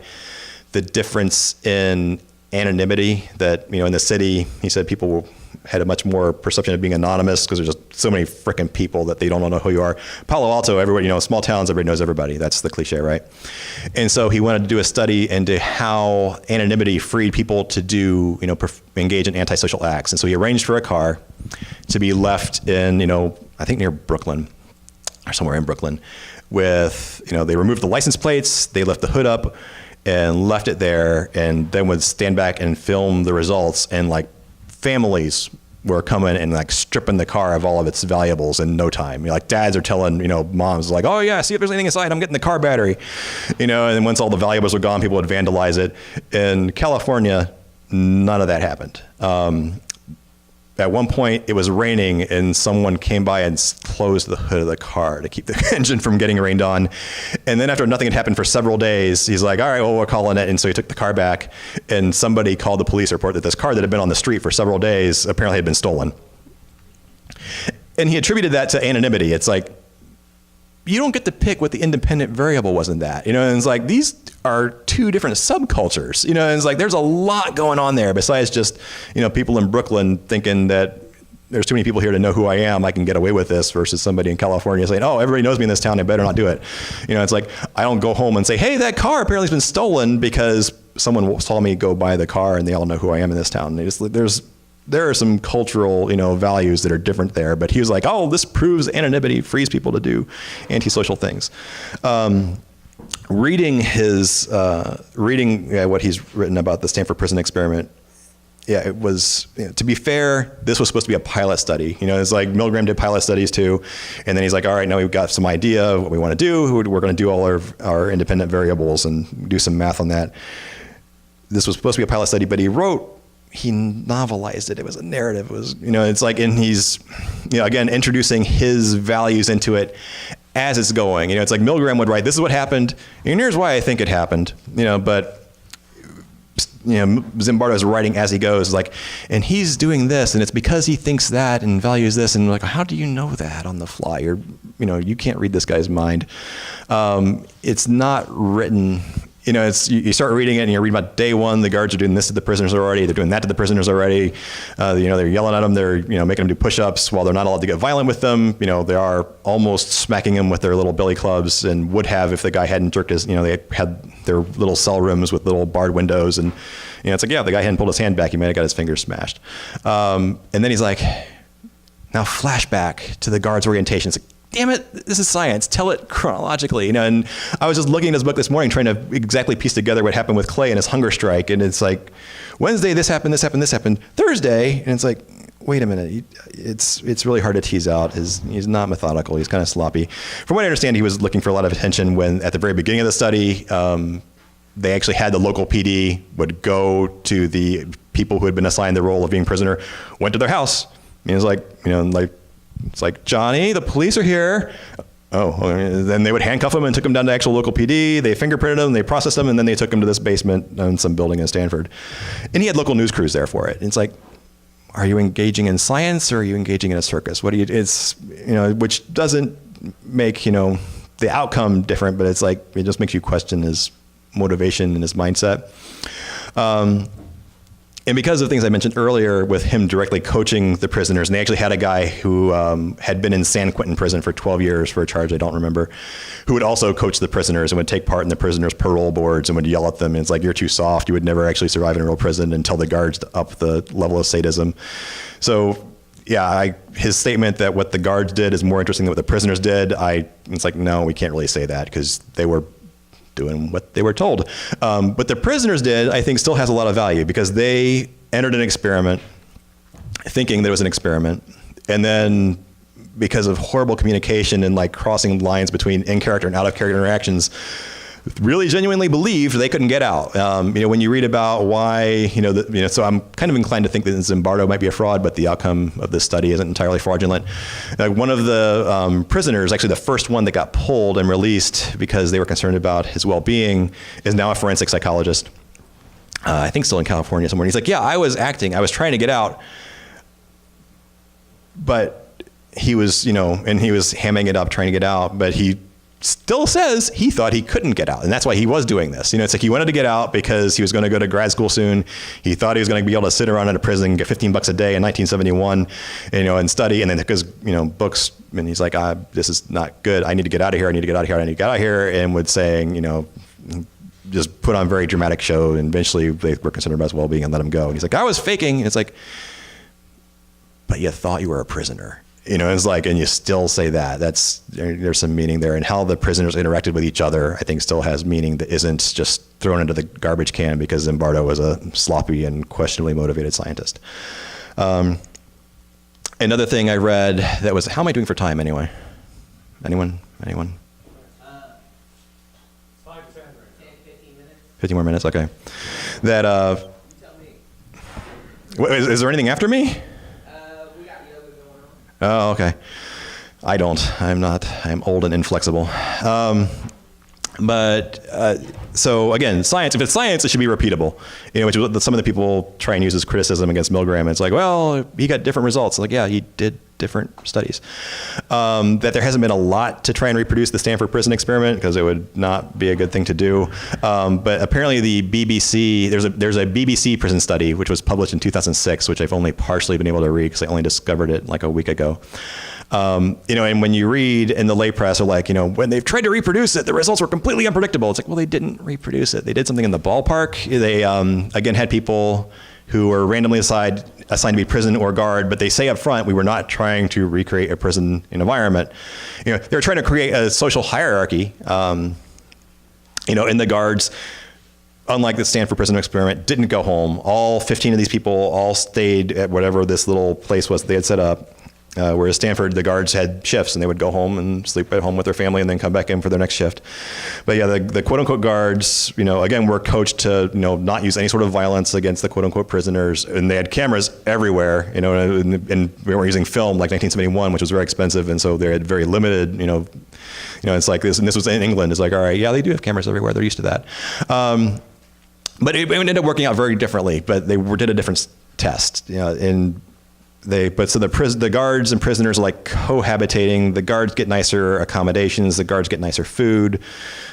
the difference in anonymity that, in the city, he said people had a much more perception of being anonymous because there's just so many freaking people that they don't know who you are. Palo Alto, everybody, small towns, everybody knows everybody. That's the cliche, right? And so he wanted to do a study into how anonymity freed people to do, engage in antisocial acts. And so he arranged for a car to be left in, I think near Brooklyn or somewhere in Brooklyn with, they removed the license plates, they left the hood up and left it there, and then would stand back and film the results, and like families were coming and like stripping the car of all of its valuables in no time. Like dads are telling, moms like, oh yeah, see if there's anything inside, I'm getting the car battery. And then once all the valuables were gone, people would vandalize it. In California, none of that happened. At one point, it was raining, and someone came by and closed the hood of the car to keep the engine from getting rained on. And then after nothing had happened for several days, he's like, all right, well, we're calling it. And so he took the car back, and somebody called the police report that this car that had been on the street for several days apparently had been stolen. And he attributed that to anonymity. It's like, you don't get to pick what the independent variable was in that. And it's like, these are two different subcultures. And it's like, there's a lot going on there besides just, people in Brooklyn thinking that there's too many people here to know who I am, I can get away with this, versus somebody in California saying, oh, everybody knows me in this town, I better not do it. It's like, I don't go home and say, hey, that car apparently has been stolen because someone saw me go buy the car and they all know who I am in this town. There are some cultural, values that are different there, but he was like, oh, this proves anonymity frees people to do antisocial things. Reading what he's written about the Stanford prison experiment, it was, to be fair, this was supposed to be a pilot study. It's like Milgram did pilot studies too. And then he's like, all right, now we've got some idea of what we want to do. We're going to do all our independent variables and do some math on that. This was supposed to be a pilot study, but he novelized it. It was a narrative. It was, it's like, and he's, again, introducing his values into it as it's going. It's like Milgram would write, this is what happened, and here's why I think it happened, but Zimbardo is writing as he goes, like, and he's doing this, and it's because he thinks that and values this, and like, how do you know that on the fly? You can't read this guy's mind. It's not written. You start reading it and you read about day one, the guards are doing this to the prisoners already, they're doing that to the prisoners already. They're yelling at them, they're making them do push-ups while they're not allowed to get violent with them. They are almost smacking them with their little billy clubs, and would have if the guy hadn't jerked his, they had their little cell rooms with little barred windows, and it's like, yeah, if the guy hadn't pulled his hand back, he might have got his fingers smashed. And then he's like, now flashback to the guard's orientation. It's like, damn it, this is science. Tell it chronologically. And I was just looking at his book this morning, trying to exactly piece together what happened with Clay and his hunger strike. And it's like, Wednesday, this happened, this happened, this happened. Thursday, and it's like, wait a minute. It's really hard to tease out. He's not methodical. He's kind of sloppy. From what I understand, he was looking for a lot of attention when, at the very beginning of the study, they actually had the local PD would go to the people who had been assigned the role of being prisoner, went to their house. And it was like, it's like, Johnny, the police are here. Oh, then they would handcuff him and took him down to actual local PD. They fingerprinted him, they processed him, and then they took him to this basement in some building in Stanford. And he had local news crews there for it. And it's like, are you engaging in science or are you engaging in a circus? Which doesn't make, the outcome different, but it's like, it just makes you question his motivation and his mindset. And because of things I mentioned earlier with him directly coaching the prisoners, and they actually had a guy who had been in San Quentin prison for 12 years for a charge I don't remember, who would also coach the prisoners and would take part in the prisoners' parole boards and would yell at them. And it's like, you're too soft. You would never actually survive in a real prison, and tell the guards to up the level of sadism. So yeah, his statement that what the guards did is more interesting than what the prisoners did, it's like, no, we can't really say that because they were doing what they were told. What the prisoners did, I think, still has a lot of value because they entered an experiment thinking that it was an experiment. And then because of horrible communication and like crossing lines between in-character and out-of-character interactions, really genuinely believed they couldn't get out. When you read about why, so I'm kind of inclined to think that Zimbardo might be a fraud, but the outcome of this study isn't entirely fraudulent. One of the prisoners, actually the first one that got pulled and released because they were concerned about his well-being, is now a forensic psychologist. I think still in California somewhere. And he's like, yeah, I was acting. I was trying to get out. But he was, and he was hamming it up trying to get out, but he still says he thought he couldn't get out. And that's why he was doing this. It's like he wanted to get out because he was going to go to grad school soon. He thought he was going to be able to sit around in a prison and get $15 a day in 1971, and study. And then because, books, and he's like, this is not good. I need to get out of here. I need to get out of here. I need to get out of here. And would saying, just put on very dramatic show. And eventually they were concerned about his well-being and let him go. And he's like, I was faking. And it's like, but you thought you were a prisoner. It's like, and you still say that. There's some meaning there. And how the prisoners interacted with each other, I think, still has meaning that isn't just thrown into the garbage can because Zimbardo was a sloppy and questionably motivated scientist. Another thing I read that was, how am I doing for time anyway? Anyone? 5 to 10 right now. 15 minutes. 15 more minutes, okay. That, You tell me. is there anything after me? We got yoga going on. Oh, okay. I don't. I'm old and inflexible. So again, science, if it's science, it should be repeatable, which is what some of the people try and use as criticism against Milgram. It's like, well, he got different results. Like, yeah, he did different studies. That there hasn't been a lot to try and reproduce the Stanford prison experiment because it would not be a good thing to do. But apparently the BBC, there's a BBC prison study, which was published in 2006, which I've only partially been able to read because I only discovered it like a week ago. And when you read in the lay press are like, when they've tried to reproduce it, the results were completely unpredictable. It's like, well, they didn't reproduce it. They did something in the ballpark. They, again, had people who were randomly assigned to be prison or guard, but they say up front, we were not trying to recreate a prison environment. They were trying to create a social hierarchy, and the guards, unlike the Stanford prison experiment, didn't go home. All 15 of these people all stayed at whatever this little place was they had set up. Whereas Stanford, the guards had shifts and they would go home and sleep at home with their family and then come back in for their next shift. But yeah, the quote unquote guards, again, were coached to, not use any sort of violence against the quote unquote prisoners. And they had cameras everywhere, and we were using film like 1971, which was very expensive. And so they had very limited, it's like this, and this was in England. It's like, all right, yeah, they do have cameras everywhere. They're used to that. But it ended up working out very differently, but they did a different test, the guards and prisoners are like cohabitating. The guards get nicer accommodations. The guards get nicer food.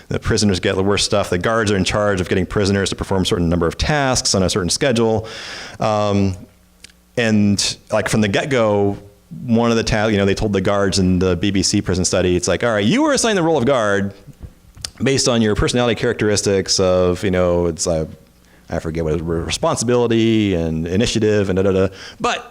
The prisoners get the worse stuff. The guards are in charge of getting prisoners to perform a certain number of tasks on a certain schedule. And like from the get-go, one of the they told the guards in the BBC prison study, it's like, all right, you were assigned the role of guard based on your personality characteristics of, I forget what it was, responsibility and initiative and da-da-da. But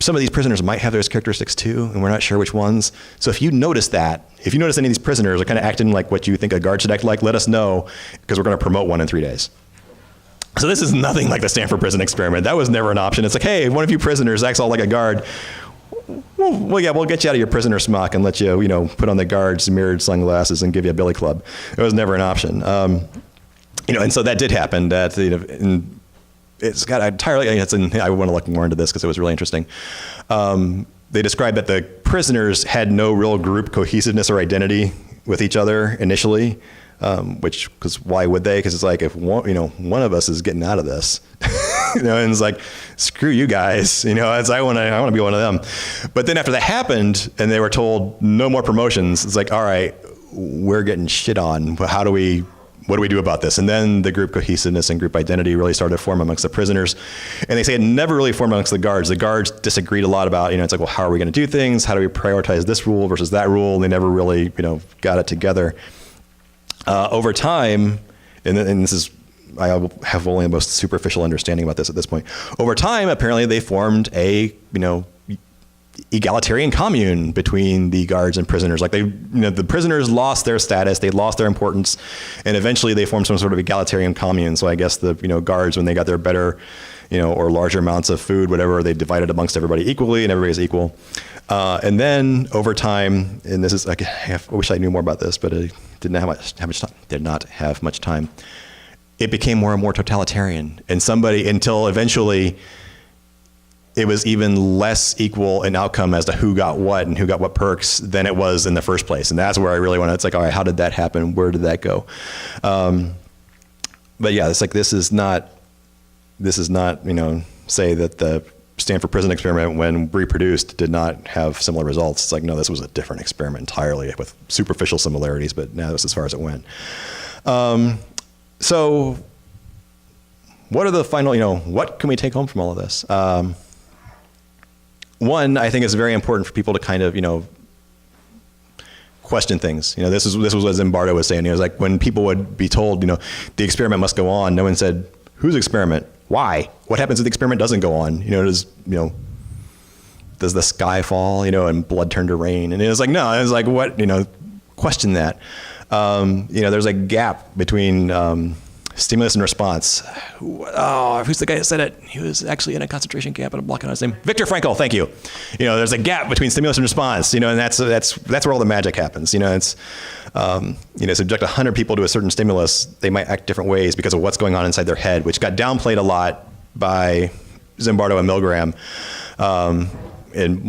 some of these prisoners might have those characteristics too, and we're not sure which ones. So if you notice any of these prisoners are kind of acting like what you think a guard should act like, let us know, because we're going to promote one in 3 days. So this is nothing like the Stanford prison experiment. That was never an option. It's like, hey, one of you prisoners acts all like a guard. Well, yeah, we'll get you out of your prisoner smock and let you, put on the guard's mirrored sunglasses and give you a billy club. It was never an option. And so that did happen. That it's got entirely. I want to look more into this because it was really interesting. They described that the prisoners had no real group cohesiveness or identity with each other initially, because why would they? Because it's like if one of us is getting out of this, and it's like screw you guys. I want to be one of them. But then after that happened, and they were told no more promotions, it's like all right, we're getting shit on. What do we do about this? And then the group cohesiveness and group identity really started to form amongst the prisoners. And they say it never really formed amongst the guards. The guards disagreed a lot about, it's like, well, how are we going to do things? How do we prioritize this rule versus that rule? And they never really, got it together. Over time, and this is, I have only the most superficial understanding about this at this point. Over time, apparently they formed a, egalitarian commune between the guards and prisoners. Like the prisoners lost their status, they lost their importance, and eventually they formed some sort of egalitarian commune. So I guess the guards, when they got their better, or larger amounts of food, whatever, they divided amongst everybody equally, and everybody's equal. And then over time, and this is I wish I knew more about this, but I did not have much time. It became more and more totalitarian, until eventually it was even less equal in outcome as to who got what and who got what perks than it was in the first place. And that's where I really want to, it's like, all right, how did that happen? Where did that go? But yeah, it's like, this is not, say that the Stanford prison experiment, when reproduced, did not have similar results. It's like, no, this was a different experiment entirely with superficial similarities, but now that's as far as it went. So what are the final, what can we take home from all of this? One, I think it's very important for people to kind of, question things. This was what Zimbardo was saying. It was like when people would be told, the experiment must go on, no one said, whose experiment? Why? What happens if the experiment doesn't go on? Does the sky fall, and blood turn to rain? And it was like, no, it was like, what, question that. There's a gap between stimulus and response. Who's the guy that said it? He was actually in a concentration camp, and I'm blocking on his name. Viktor Frankl, thank you. There's a gap between stimulus and response, and that's where all the magic happens. It's, subject 100 people to a certain stimulus, they might act different ways because of what's going on inside their head, which got downplayed a lot by Zimbardo and Milgram. It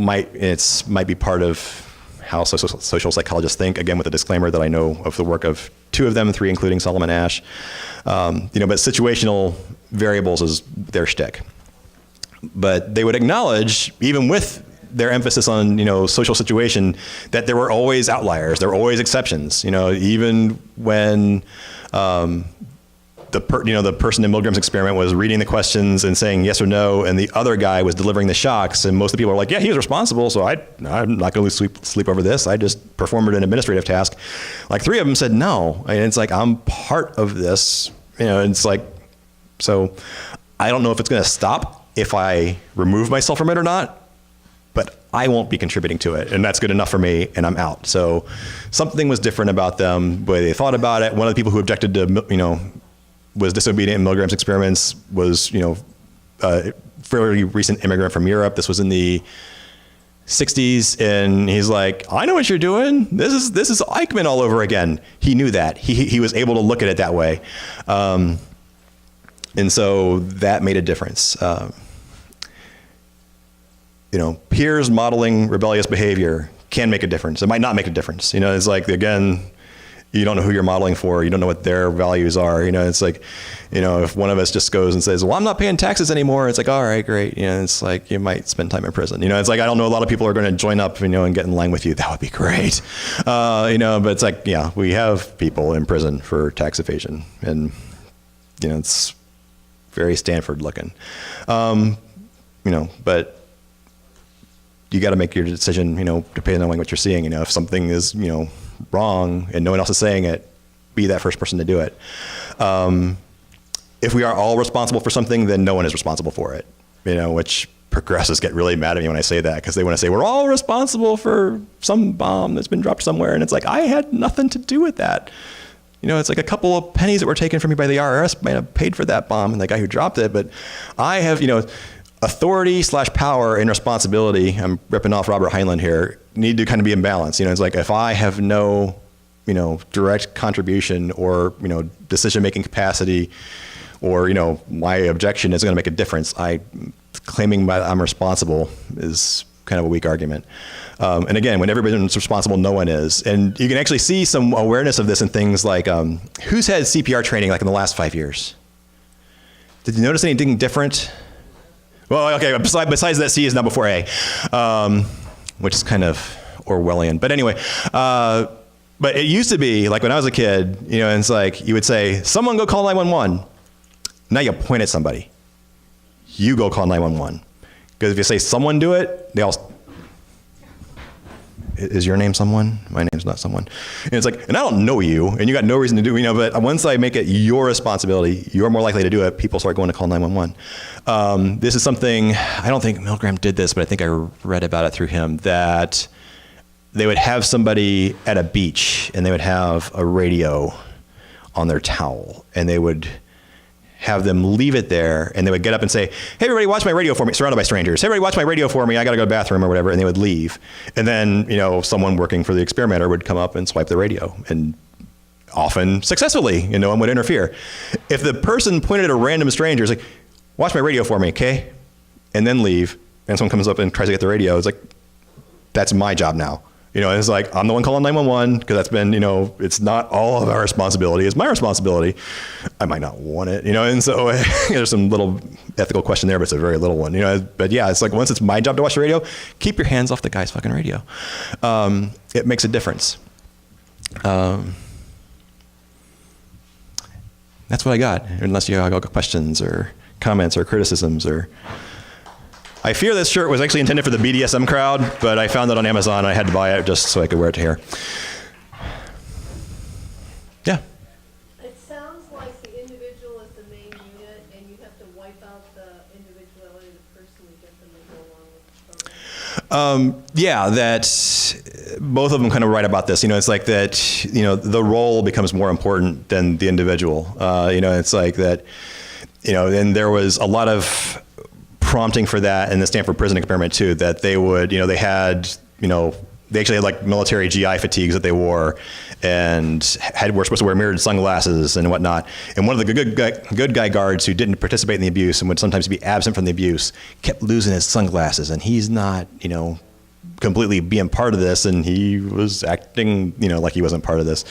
might be part of how social psychologists think, again, with the disclaimer that I know of the work of 2 of them, 3 including Solomon Asch. But situational variables is their shtick. But they would acknowledge, even with their emphasis on, social situation, that there were always outliers, there were always exceptions, even when the person in Milgram's experiment was reading the questions and saying yes or no, and the other guy was delivering the shocks, and most of the people are like, yeah, he was responsible, so I'm not going to lose sleep over this. I just performed an administrative task. Like 3 of them said no, and it's like, I'm part of this. It's like, so I don't know if it's going to stop if I remove myself from it or not, but I won't be contributing to it, and that's good enough for me, and I'm out. So something was different about them, the way they thought about it. One of the people who objected to, was disobedient in Milgram's experiments was, a fairly recent immigrant from Europe. This was in the 60s, and he's like, I know what you're doing. This is Eichmann all over again. He knew that. He was able to look at it that way. And so that made a difference. Peers modeling rebellious behavior can make a difference. It might not make a difference. It's like, again, you don't know who you're modeling for. You don't know what their values are. It's like, if one of us just goes and says, well, I'm not paying taxes anymore. It's like, all right, great. It's like, you might spend time in prison. It's like, I don't know, a lot of people are going to join up, and get in line with you. That would be great. But it's like, yeah, we have people in prison for tax evasion, and, it's very Stanford looking. But you got to make your decision, depending on what you're seeing. If something is, wrong and no one else is saying it, be that first person to do it. If we are all responsible for something, then no one is responsible for it, which progressives get really mad at me when I say that, because they want to say we're all responsible for some bomb that's been dropped somewhere. And it's like, I had nothing to do with that. It's like a couple of pennies that were taken from me by the IRS might have paid for that bomb and the guy who dropped it. But I have, authority/power and responsibility, I'm ripping off Robert Heinlein here, need to kind of be in balance. It's like, if I have no, direct contribution or, decision-making capacity, or, my objection is going to make a difference, claiming I'm responsible is kind of a weak argument. And again, when everybody's responsible, no one is. And you can actually see some awareness of this in things like, who's had CPR training like in the last 5 years? Did you notice anything different? Well, okay, besides that C is now before A, which is kind of Orwellian. But anyway, but it used to be, like when I was a kid, and it's like, you would say, someone go call 911. Now you point at somebody. You go call 911. Because if you say someone do it, they all, is your name someone? My name's not someone. And it's like, and I don't know you, and you got no reason to do, but once I make it your responsibility, you're more likely to do it, people start going to call 911. This is something, I don't think Milgram did this, but I think I read about it through him, that they would have somebody at a beach, and they would have a radio on their towel, and they would have them leave it there, and they would get up and say, hey, everybody, watch my radio for me, surrounded by strangers. Hey, everybody, watch my radio for me. I got to go to the bathroom or whatever, and they would leave. And then, someone working for the experimenter would come up and swipe the radio, and often successfully, no one would interfere. If the person pointed at a random stranger, it's like, watch my radio for me, okay? And then leave, and someone comes up and tries to get the radio, it's like, that's my job now. You know, it's like, I'm the one calling 911 because that's been, you know, it's not all of our responsibility. It's my responsibility. I might not want it, you know, and so there's some little ethical question there, but it's a very little one, you know. But yeah, it's like, once it's my job to watch the radio, keep your hands off the guy's fucking radio. It makes a difference. That's what I got, unless you have questions or comments or criticisms or... I fear this shirt was actually intended for the BDSM crowd, but I found it on Amazon. I had to buy it just so I could wear it to here. Yeah. It sounds like the individual is the main unit, and you have to wipe out the individuality of the person to get them to go along with the program. Yeah, that both of them kind of write about this. You know, it's like that, you know, the role becomes more important than the individual. You know, it's like that, you know, and there was a lot of prompting for that in the Stanford prison experiment too, that they would, you know, they had, you know, they actually had like military GI fatigues that they wore and were supposed to wear mirrored sunglasses and whatnot. And one of the good guy guards who didn't participate in the abuse and would sometimes be absent from the abuse kept losing his sunglasses, and he's not, you know, completely being part of this, and he was acting, you know, like he wasn't part of this.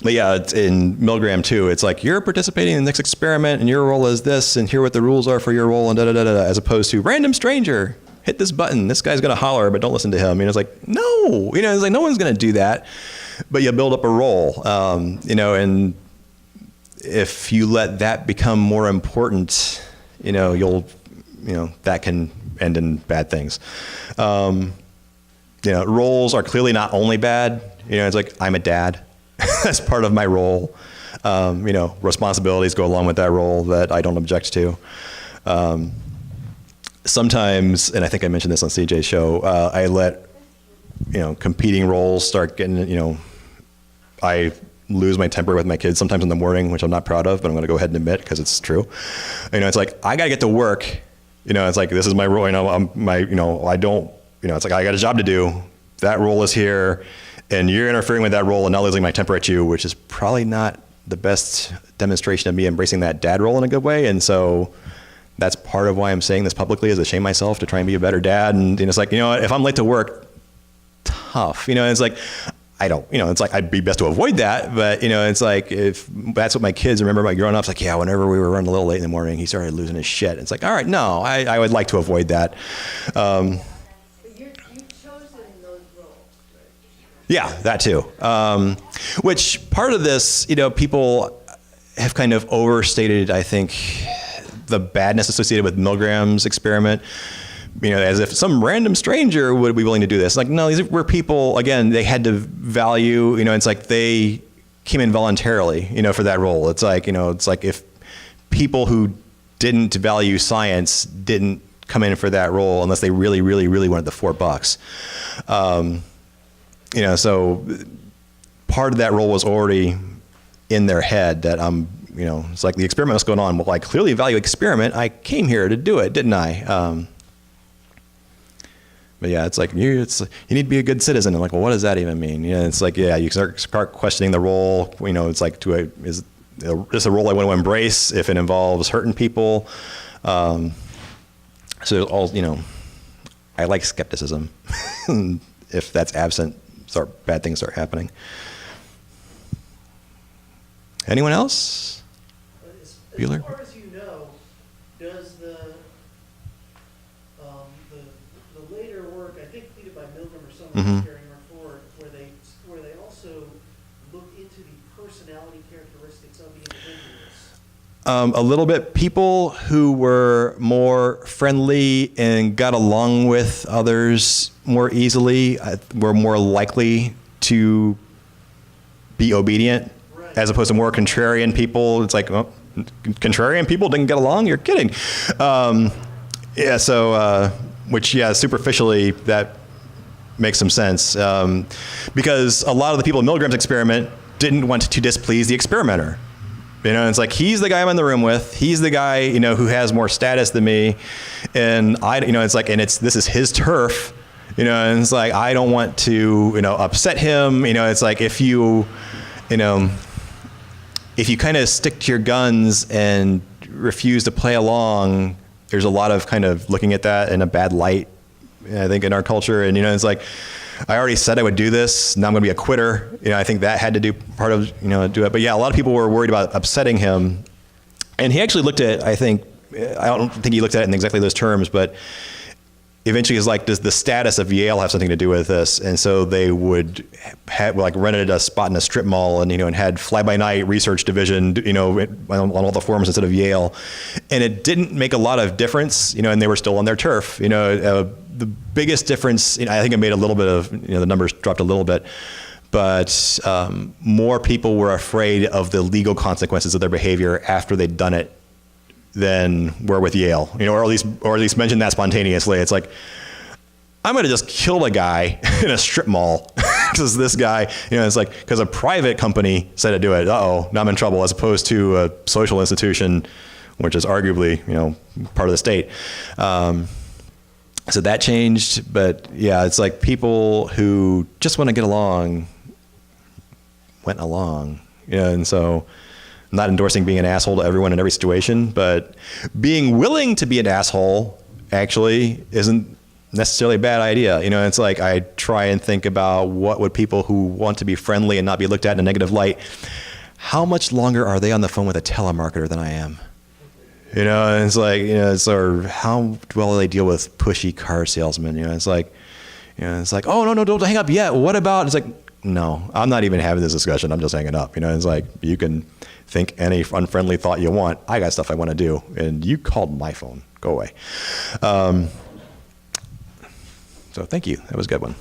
But yeah, it's in Milgram too, it's like, you're participating in the next experiment and your role is this, and here are what the rules are for your role, and da-da-da-da, as opposed to random stranger, hit this button, this guy's gonna holler, but don't listen to him. You know, it's like, no, you know, it's like, no one's gonna do that, but you build up a role, you know, and if you let that become more important, you know, that can end in bad things. You know, roles are clearly not only bad, you know, it's like, I'm a dad. That's part of my role. You know, responsibilities go along with that role that I don't object to. Sometimes, and I think I mentioned this on CJ's show, I let, you know, competing roles start getting, you know, I lose my temper with my kids sometimes in the morning, which I'm not proud of, but I'm going to go ahead and admit because it's true. You know, it's like, I got to get to work. You know, it's like, this is my role. You know, I don't, you know, it's like, I got a job to do. That role is here. And you're interfering with that role and not losing my temper at you, which is probably not the best demonstration of me embracing that dad role in a good way. And so that's part of why I'm saying this publicly, is to shame myself to try and be a better dad. And you know, it's like, you know, if I'm late to work, tough. You know, it's like, I don't, you know, it's like, I'd be best to avoid that. But, you know, it's like, if that's what my kids remember about growing up, it's like, yeah, whenever we were running a little late in the morning, he started losing his shit. It's like, all right, no, I would like to avoid that. Yeah, that too. Which part of this, you know, people have kind of overstated, I think, the badness associated with Milgram's experiment. You know, as if some random stranger would be willing to do this. Like, no, these were people, again, they had to value, you know, it's like they came in voluntarily, you know, for that role. It's like, you know, it's like if people who didn't value science didn't come in for that role unless they really, really, really wanted the $4. You know, so part of that role was already in their head that you know, it's like the experiment was going on. Well, I clearly value experiment. I came here to do it, didn't I? But yeah, it's like, you need to be a good citizen. I'm like, well, what does that even mean? You know, it's like, yeah, you start questioning the role. You know, it's like, is this a role I want to embrace if it involves hurting people? So all, you know, I like skepticism. If that's absent, bad things start happening. Anyone else? Bueller? As far as you know, does the later work, I think either by Milgram or someone carrying her forward, where they also look into the personality characteristics of the individuals? A little bit. People who were more friendly and got along with others more easily were more likely to be obedient, right, as opposed to more contrarian people. It's like, well, contrarian people didn't get along? You're kidding. Yeah, so, which, yeah, superficially, that makes some sense. Because a lot of the people in Milgram's experiment didn't want to displease the experimenter. You know, it's like, he's the guy I'm in the room with. He's the guy, you know, who has more status than me. And you know, it's like, and this is his turf, you know, and it's like, I don't want to, you know, upset him. You know, it's like, if you kind of stick to your guns and refuse to play along, there's a lot of kind of looking at that in a bad light I think, in our culture. And, it's like, I already said I would do this. Now I'm going to be a quitter. I think that had to do part of, do it. But yeah, a lot of people were worried about upsetting him. And he actually looked at, I don't think he looked at it in exactly those terms, but eventually he's like, does the status of Yale have something to do with this? And so they would have rented a spot in a strip mall and, and had fly-by-night research division, on all the forums instead of Yale. And it didn't make a lot of difference, and they were still on their turf. The biggest difference, I think it made a little bit of, the numbers dropped a little bit, but more people were afraid of the legal consequences of their behavior after they'd done it than were with Yale, or at least mention that spontaneously. It's like, I'm going to just kill a guy in a strip mall because this guy, it's like, because a private company said to do it. Uh-oh, now I'm in trouble, as opposed to a social institution, which is arguably, part of the state. So that changed, but yeah, it's like people who just want to get along went along, and so I'm not endorsing being an asshole to everyone in every situation, but being willing to be an asshole actually isn't necessarily a bad idea. It's like, I try and think about what would people who want to be friendly and not be looked at in a negative light, how much longer are they on the phone with a telemarketer than I am? And it's like, or how well do they deal with pushy car salesmen? It's like, oh, no, don't hang up yet. What about, it's like, no, I'm not even having this discussion. I'm just hanging up. It's like, you can think any unfriendly thought you want. I got stuff I want to do. And you called my phone. Go away. So thank you. That was a good one.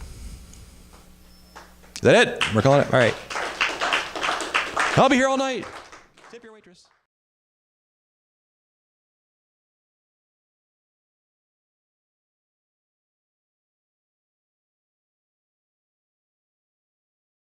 Is that it? We're calling it? All right. I'll be here all night. Tip your waitress.